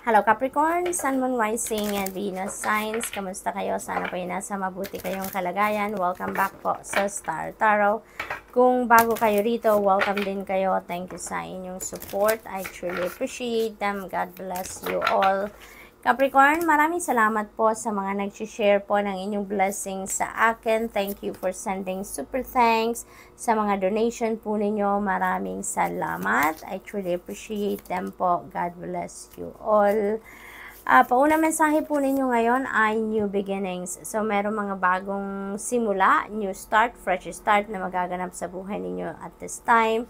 Hello Capricorn, Sun, Moon, Rising, and Venus signs. Kamusta kayo? Sana po nasa mabuti kayong kalagayan. Welcome back po sa Star Tarot. Kung bago kayo rito, welcome din kayo. Thank you sa inyong support. I truly appreciate them. God bless you all. Capricorn, maraming salamat po sa mga nag-share po ng inyong blessings sa akin. Thank you for sending super thanks. Sa mga donation po ninyo, maraming salamat. I truly appreciate them po. God bless you all. Paunang mensahe po ninyo ngayon ay new beginnings. So, meron mga bagong simula, new start, fresh start na magaganap sa buhay ninyo at this time.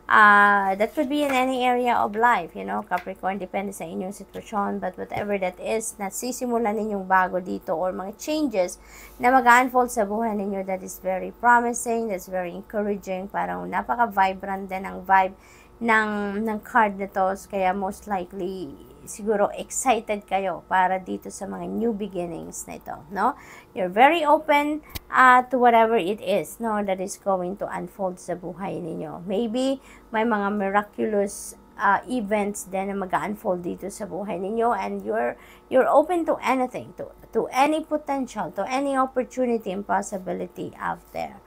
That could be in any area of life, you know, Capricorn, depende sa inyong sitwasyon, but whatever that is, nasisimulan ninyong bago dito or mga changes na mag-unfold sa buhay ninyo, that is very promising, that's very encouraging, parang napaka-vibrant din ang vibe ng card na to, kaya most likely siguro excited kayo para dito sa mga new beginnings na ito, no? You're very open to whatever it is, no, that is going to unfold sa buhay ninyo. Maybe may mga miraculous events din na mag-unfold dito sa buhay ninyo, and you're open to anything, to any potential, to any opportunity and possibility out there.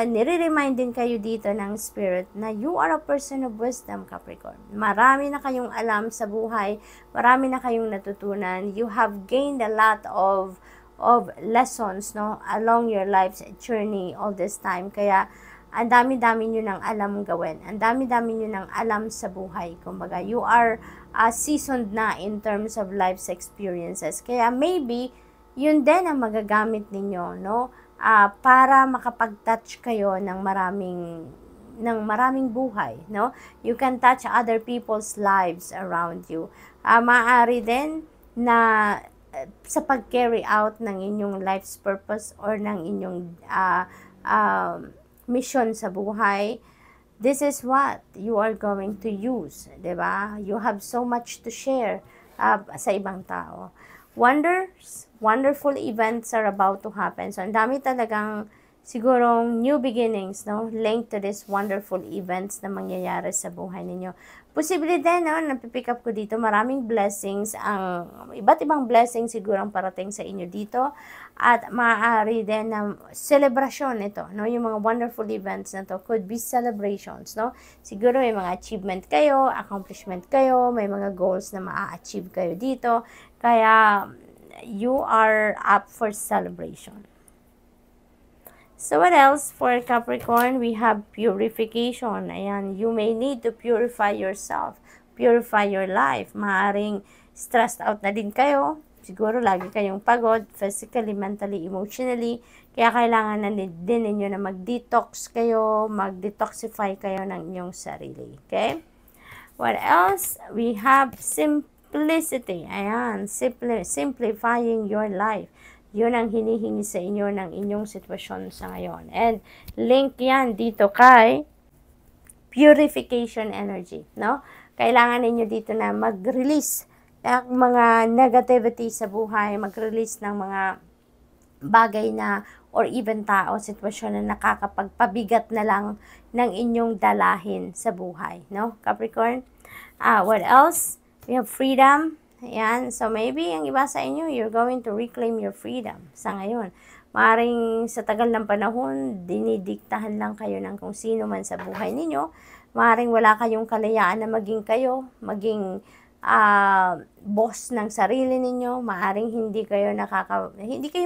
Nire-remind din kayo dito ng spirit na you are a person of wisdom, Capricorn. Marami na kayong alam sa buhay, marami na kayong natutunan. You have gained a lot of lessons, no, along your life's journey all this time. Kaya ang dami-dami nyo ng alam gawin. Ang dami-dami nyo ng alam sa buhay. Kumbaga, you are seasoned na in terms of life's experiences. Kaya maybe yun din ang magagamit ninyo, no? Para makapag-touch kayo ng maraming buhay, no? You can touch other people's lives around you. Maaari din na sa pag-carry out ng inyong life's purpose or ng inyong mission sa buhay, this is what you are going to use, diba? You have so much to share sa ibang tao. Wonderful events are about to happen. So, ang dami talagang sigurong new beginnings, no, linked to this wonderful events na mangyayari sa buhay ninyo. Posible din, no, napipick up ko dito, maraming blessings, ang iba't ibang blessings siguro ang parating sa inyo dito, at maaari din na celebration ito, no, yung mga wonderful events na to could be celebrations, no, siguro may mga achievement kayo, accomplishment kayo, may mga goals na ma-achieve kayo dito, kaya you are up for celebration. So, what else for Capricorn? We have purification. Ayan, you may need to purify yourself, purify your life. Maaring stressed out na din kayo. Siguro lagi kayong pagod, physically, mentally, emotionally. Kaya kailangan na din ninyo na mag-detox kayo, mag-detoxify kayo ng inyong sarili. Okay? What else? We have simplicity. Ayan, simplifying your life. Yun ang hinihingi sa inyo ng inyong sitwasyon sa ngayon. And link yan dito kay purification energy, no? Kailangan ninyo dito na mag-release ng mga negativity sa buhay, mag-release ng mga bagay na or even tao, sitwasyon na nakakapagpabigat na lang ng inyong dalahin sa buhay, no? Capricorn. What else? We have freedom. Ayan. So, maybe ang iba sa inyo, you're going to reclaim your freedom sa ngayon. Maaaring sa tagal ng panahon, dinidiktahan lang kayo ng kung sino man sa buhay ninyo. Maaaring wala kayong kalayaan na maging kayo, maging boss ng sarili ninyo. Maaaring hindi kayo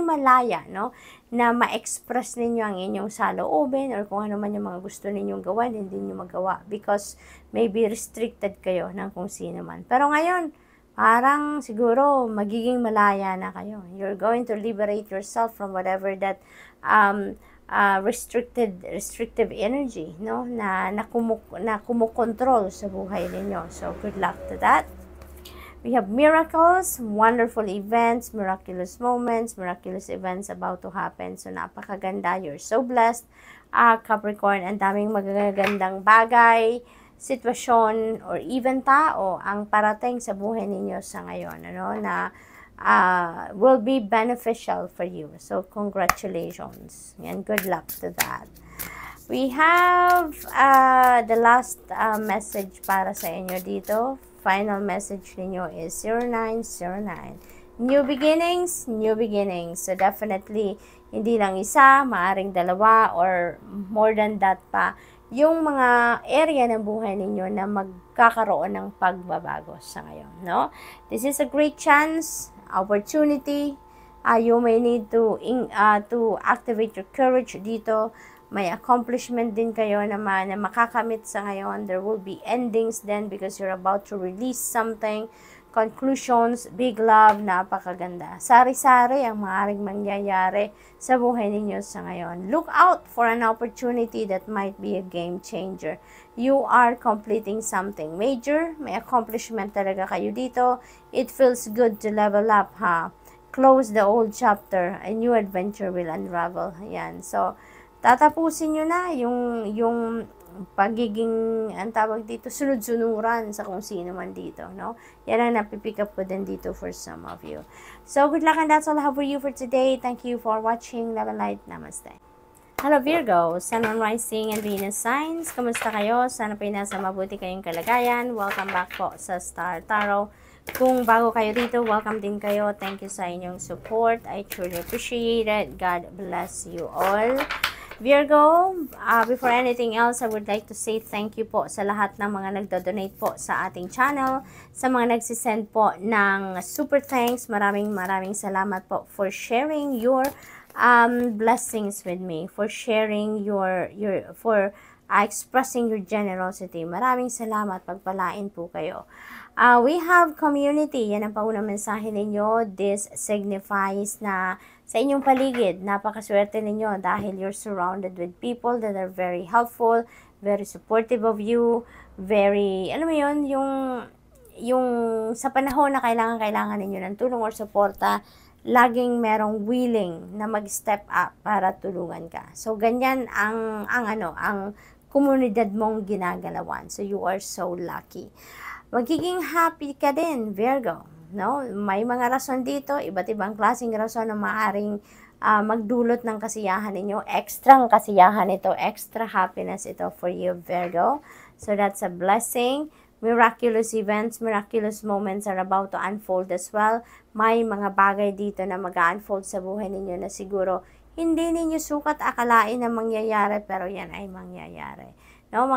malaya, no? Na ma-express ninyo ang inyong saloobin or kung ano man yung mga gusto ninyong gawin, hindi niyo magawa because maybe restricted kayo ng kung sino man. Pero ngayon, parang siguro magiging malaya na kayo. You're going to liberate yourself from whatever that restrictive energy, no, na kumukontrol sa buhay ninyo. So, good luck to that. We have miracles, wonderful events, miraculous moments, miraculous events about to happen. So, napakaganda. You're so blessed, Capricorn. Ang daming magagandang bagay, sitwasyon, or even tao ang parating sa buhay ninyo sa ngayon, ano, na will be beneficial for you. So, congratulations. And good luck to that. We have the last message para sa inyo dito final message ninyo is 0909. New beginnings, new beginnings. So definitely, hindi lang isa, maaring dalawa, or more than that pa, yung mga area ng buhay ninyo na magkakaroon ng pagbabago sa ngayon, no? This is a great chance, opportunity. You may need to activate your courage dito. May accomplishment din kayo na makakamit sa ngayon. There will be endings then because you're about to release something. Conclusions, big love, napakaganda. Sari-sari ang maaaring mangyayari sa buhay ninyo sa ngayon. Look out for an opportunity that might be a game changer. You are completing something major. May accomplishment talaga kayo dito. It feels good to level up, ha? Close the old chapter. A new adventure will unravel. Ayan. So, tatapusin nyo na yung pagiging, ang tawag dito, sunod-sunuran sa kung sino man dito, no? Yan ang napipick up ko din dito for some of you. So, good luck and that's all I have for you for today. Thank you for watching. Love and light. Namaste. Hello Virgo, Sun, Moon, Rising, and Venus signs. Kamusta kayo? Sana po nasa mabuti kayong kalagayan. Welcome back po sa Star Tarot. Kung bago kayo dito, welcome din kayo. Thank you sa inyong support. I truly appreciate it. God bless you all. Virgo, before anything else, I would like to say thank you po sa lahat ng mga nagdo-donate po sa ating channel, sa mga nagsisend po ng super thanks. Maraming salamat po for sharing your blessings with me, for sharing for expressing your generosity. Maraming salamat, pagpalain po kayo. We have community, yan ang paunang mensahe ninyo. This signifies na sa inyong paligid, napakaswerte ninyo dahil you're surrounded with people that are very helpful, very supportive of you, very, alam mo yun, yung sa panahon na kailangan ninyo ng tulong or suporta, laging merong willing na mag-step up para tulungan ka. So, ganyan ang komunidad mong ginagalawan. So, you are so lucky. Magiging happy ka din, Virgo. No? May mga rason dito, iba't ibang klaseng rason na maaaring magdulot ng kasiyahan ninyo. Extra kasiyahan ito, extra happiness ito for you, Virgo. So that's a blessing. Miraculous events, miraculous moments are about to unfold as well. May mga bagay dito na mag-unfold sa buhay ninyo na siguro hindi ninyo sukat akalain na mangyayari, pero yan ay mangyayari. No,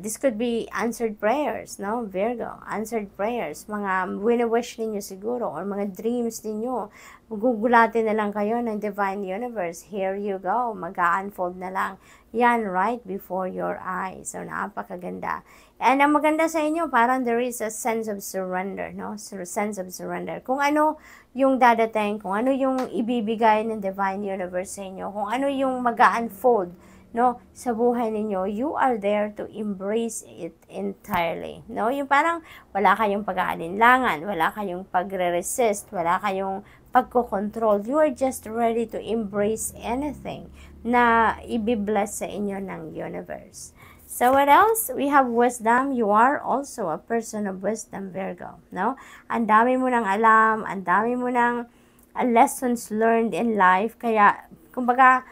this could be answered prayers, no, Virgo, answered prayers, mga wini-wish ninyo siguro, or mga dreams ninyo, gugulatin na lang kayo ng Divine Universe, here you go, mag-unfold na lang, yan right before your eyes, so napakaganda. And ang maganda sa inyo, parang there is a sense of surrender, no, sense of surrender, kung ano yung dadating, kung ano yung ibibigay ng Divine Universe sa inyo, kung ano yung mag-unfold, no, sa buhay ninyo, you are there to embrace it entirely. No, yung parang wala kayong pag-aalinlangan, wala kayong pagre-resist, wala kayong pagko-control. You are just ready to embrace anything na ibibless sa inyo ng universe. So what else? We have wisdom. You are also a person of wisdom, Virgo. No? Ang dami mo nang alam, ang dami mo nang lessons learned in life. Kaya, kumbaga,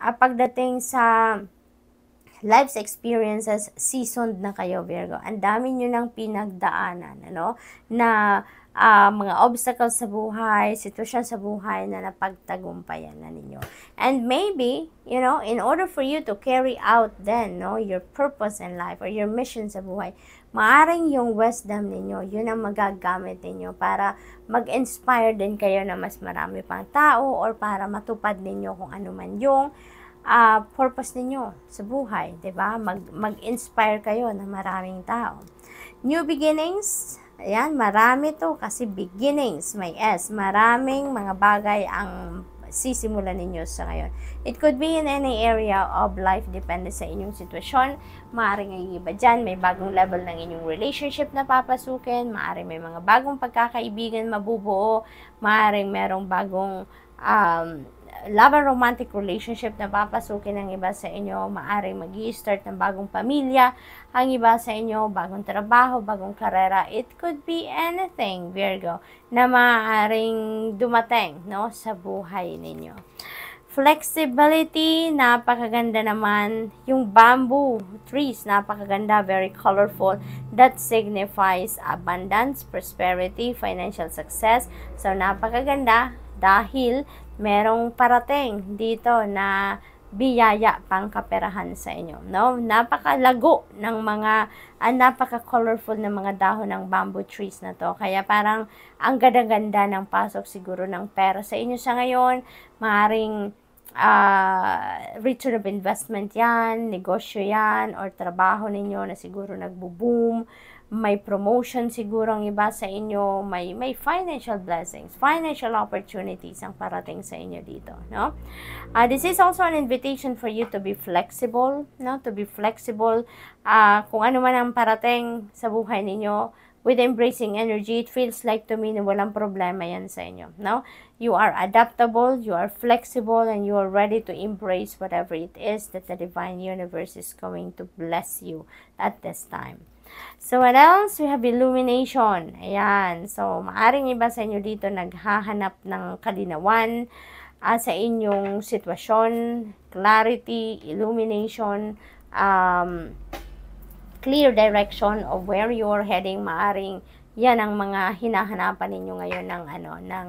pagdating sa life's experiences, seasoned na kayo, Virgo. Ang dami nyo nang pinagdaanan, ano? Na mga obstacles sa buhay, sitwasyon sa buhay na napagtagumpayan na ninyo. And maybe, you know, in order for you to carry out then, no, your purpose in life or your mission sa buhay, maaring yung wisdom ninyo, yun ang magagamit ninyo para mag-inspire din kayo na mas marami pang tao or para matupad ninyo kung ano man yung purpose ninyo sa buhay, 'di ba? Mag-inspire kayo ng maraming tao. New beginnings, ayan, marami to kasi beginnings, may S. Maraming mga bagay ang sisimulan ninyo sa ngayon. It could be in any area of life, depende sa inyong sitwasyon. Maaaring ay iba dyan, may bagong level ng inyong relationship na papasukin, maaaring may mga bagong pagkakaibigan mabubuo, maaaring merong bagong love and romantic relationship na papasukin ng iba sa inyo, maaaring mag-i-start ng bagong pamilya, ang iba sa inyo, bagong trabaho, bagong karera. It could be anything, Virgo, na maaaring dumating, no, sa buhay ninyo. Flexibility, napakaganda naman. Yung bamboo trees, napakaganda, very colorful. That signifies abundance, prosperity, financial success. So, napakaganda dahil merong parating dito na biyaya pang kaperahan sa inyo, no? Napakalago ng mga napaka-colorful na mga dahon ng bamboo trees na to. Kaya parang ang ganda-ganda ng pasok siguro ng pera sa inyo sa ngayon. Maaring return of investment yan, negosyo yan, or trabaho ninyo na siguro nagbo-boom. May promotion siguro ang iba sa inyo, may financial blessings, financial opportunities ang parating sa inyo dito, no? This is also an invitation for you to be flexible, no? To be flexible, kung ano man ang parating sa buhay ninyo, with embracing energy, it feels like to me na walang problema yan sa inyo, no? You are adaptable, you are flexible, and you are ready to embrace whatever it is that the divine universe is going to bless you at this time. So, what else? We have illumination. Ayan. So, maaring iba sa inyo dito naghahanap ng kalinawan sa inyong sitwasyon, clarity, illumination, clear direction of where you are heading. Maaring yan ang mga hinahanapan ninyo ngayon ng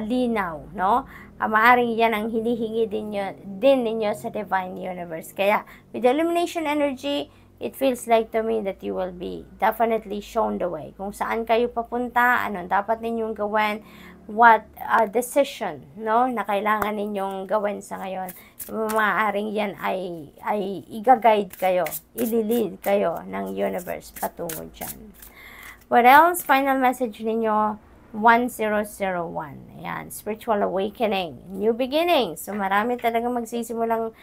linaw, no? Maaring yan ang hinihingi din ninyo sa divine universe. Kaya, with the illumination energy, it feels like to me that you will be definitely shown the way. Kung saan kayo papunta, anong dapat ninyong gawin, what decision, no, na kailangan ninyong gawin sa ngayon. Maaaring yan ay i-guide kayo, ililid kayo ng universe patungo dyan. What else? Final message ninyo, 1001. Ayan, spiritual awakening, new beginning. So, marami talagang magsisimulang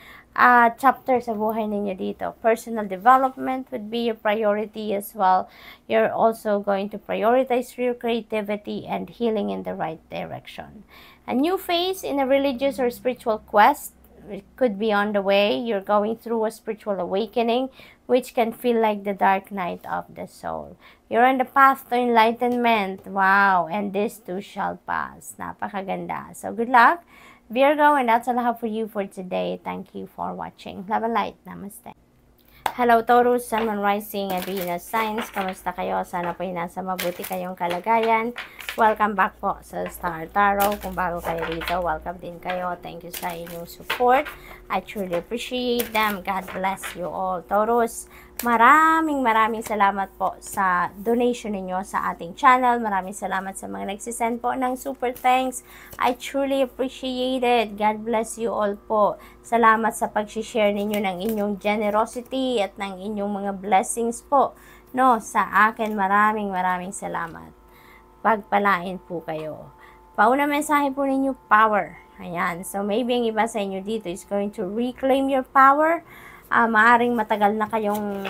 chapter sa buhay ninyo dito. Personal development would be your priority as well. You're also going to prioritize your creativity and healing in the right direction. A new phase in a religious or spiritual quest, it could be on the way. You're going through a spiritual awakening, which can feel like the dark night of the soul. You're on the path to enlightenment. Wow! And this too shall pass. Napakaganda. So, good luck, Virgo, and that's all I have for you for today. Thank you for watching. Love and light. Namaste. Hello, Taurus, Sun, Moon, Rising, and Venus signs. Kamusta kayo? Sana po nasa mabuti kayong kalagayan. Welcome back po sa Star Tarot. Kung bago kayo dito, welcome din kayo. Thank you sa inyong support. I truly appreciate them. God bless you all. Taurus, maraming salamat po sa donation ninyo sa ating channel. Maraming salamat sa mga nagsisend po ng super thanks. I truly appreciate it. God bless you all po. Salamat sa pag-share ninyo ng inyong generosity at ng inyong mga blessings po, no, sa akin. Maraming salamat. Pagpalain po kayo. Pauna mensahe po ninyo, power. Ayan. So, maybe ang iba sa inyo dito is going to reclaim your power. Maaring matagal na kayong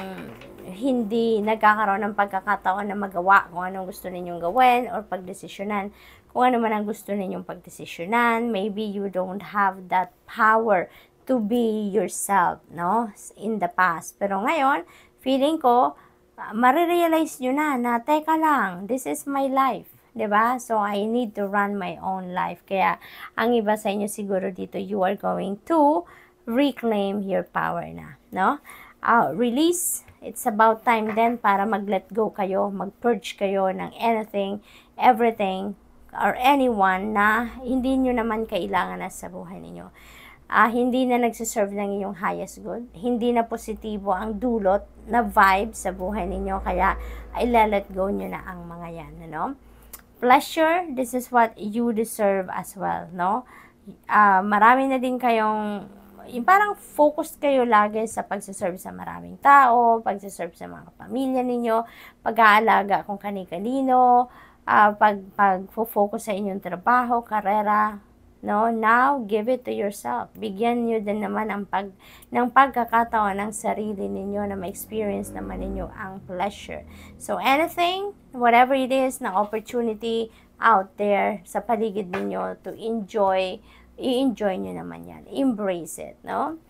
hindi nagkakaroon ng pagkakataon na magawa kung anong gusto ninyong gawin or pagdesisyonan. Kung ano man ang gusto ninyong pagdesisyonan, maybe you don't have that power to be yourself, no, in the past. Pero ngayon, feeling ko, marirealize nyo na teka lang, this is my life. 'Di ba? So, I need to run my own life. Kaya, ang iba sa inyo siguro dito, you are going to reclaim your power na, no? Release. It's about time then para mag-let go kayo, mag-purge kayo ng anything, everything, or anyone na hindi nyo naman kailangan na sa buhay ninyo. Hindi na nagsiserve ng inyong highest good. Hindi na positibo ang dulot na vibe sa buhay ninyo. Kaya, i-let go nyo na ang mga yan, no? Pleasure, this is what you deserve as well, no? Marami na din kayong yung parang focused kayo lagi sa pagsiserve sa maraming tao, pagsiserve sa mga pamilya ninyo, pag-aalaga kung kani-kanino, pag-focus sa inyong trabaho, karera, no? Now, give it to yourself. Bigyan nyo din naman ng pagkakataon ng sarili ninyo na ma-experience naman ninyo ang pleasure. So, anything, whatever it is, na opportunity out there sa paligid ninyo to enjoy, i-enjoy nyo naman yan. Embrace it, no?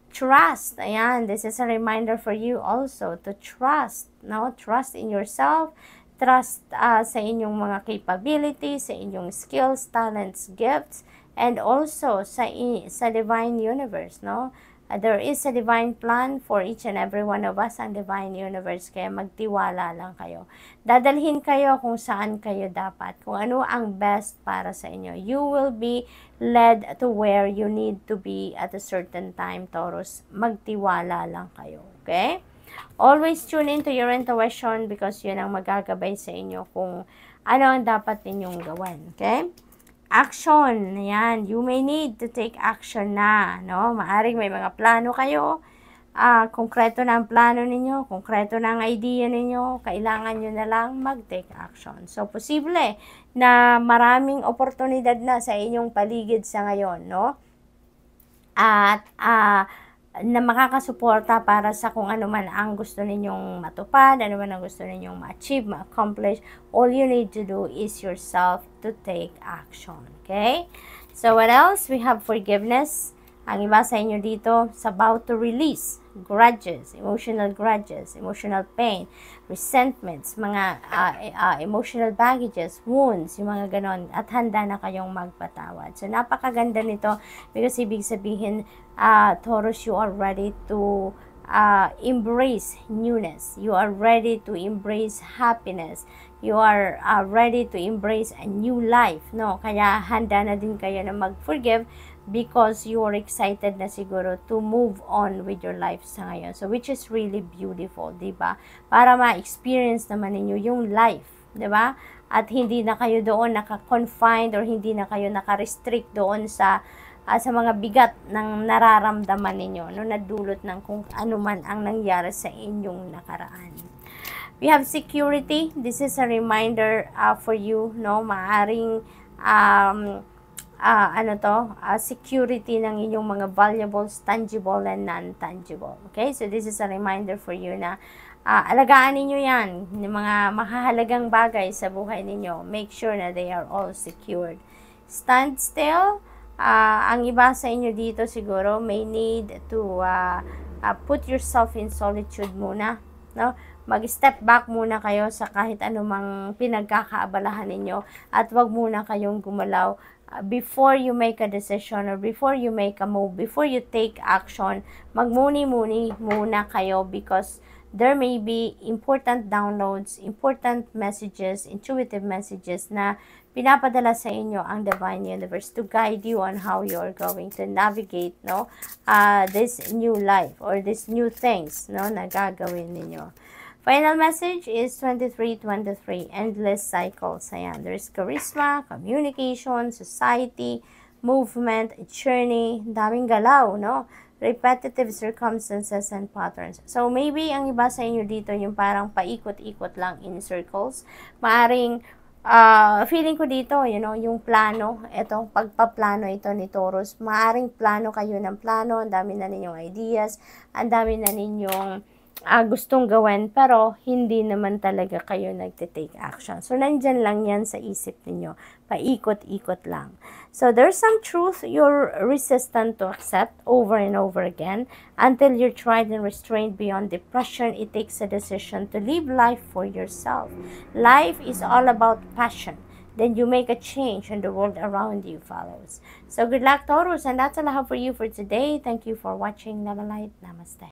Trust. Ayan, this is a reminder for you also to trust, no? Trust in yourself. Trust sa inyong mga capabilities, sa inyong skills, talents, gifts, and also sa divine universe, no? There is a divine plan for each and every one of us, ang divine universe, kaya magtiwala lang kayo. Dadalhin kayo kung saan kayo dapat, kung ano ang best para sa inyo. You will be led to where you need to be at a certain time, Taurus. Magtiwala lang kayo, okay? Always tune into your intuition because yun ang magagabay sa inyo kung ano ang dapat ninyong gawin, okay? Action, yan, you may need to take action na, no? Maaring may mga plano kayo, konkreto na ang plano ninyo, konkreto na ang idea ninyo, kailangan nyo na lang mag-take action. So, posible na maraming oportunidad na sa inyong paligid sa ngayon, no? At, na makakasuporta para sa kung ano man ang gusto ninyong matupad, ano man ang gusto ninyong ma-achieve, ma-accomplish. All you need to do is yourself to take action. Okay? So, what else? We have forgiveness. Ang iba sa inyo dito is about to release grudges, emotional pain, resentments, mga emotional baggages, wounds, yung mga ganon, at handa na kayong magpatawad. So, napakaganda nito because ibig sabihin, Taurus, you are ready to embrace newness. You are ready to embrace happiness. You are ready to embrace a new life, no? Kaya handa na din kayo na mag-forgive because you are excited na siguro to move on with your life sa ngayon. So, which is really beautiful, diba? Para ma-experience naman ninyo yung life, diba? At hindi na kayo doon naka-confined or hindi na kayo naka-restrict doon sa mga bigat ng nararamdaman ninyo, no, nadulot ng kung ano man ang nangyari sa inyong nakaraan. We have security. This is a reminder for you, no, maaring security ng inyong mga valuables, tangible and non-tangible. Okay? So, this is a reminder for you na alagaan ninyo yan, yung mga mahahalagang bagay sa buhay ninyo. Make sure na they are all secured. Stand still. Ang iba sa inyo dito siguro may need to put yourself in solitude muna, no? Mag-step back muna kayo sa kahit anumang pinagkakaabalahan ninyo at wag muna kayong gumalaw before you make a decision or before you make a move, before you take action. Magmuni-muni muna kayo because there may be important downloads, important messages, intuitive messages na pinapadala sa inyo ang Divine Universe to guide you on how you're going to navigate, no, this new life or these new things, no, na gagawin ninyo. Final message is 2323, endless cycles. Ayan, there's charisma, communication, society, movement, journey, daming galaw, no? Repetitive circumstances and patterns. So, maybe ang iba sa inyo dito yung parang paikot-ikot lang in circles. Maaring, feeling ko dito, you know, yung plano, itong pagpaplano ito ni Taurus, maaring plano kayo ng plano, ang dami na ninyong ideas, ang dami na ninyong gustong gawin, pero hindi naman talaga kayo nagte-take action. So, nandyan lang yan sa isip ninyo. Paikot-ikot lang. So, there's some truth you're resistant to accept over and over again until you're tried and restrained beyond depression. It takes a decision to live life for yourself. Life is all about passion. Then you make a change and the world around you follows. So, good luck, Taurus, and that's all I have for you for today. Thank you for watching. Love and light. Namaste.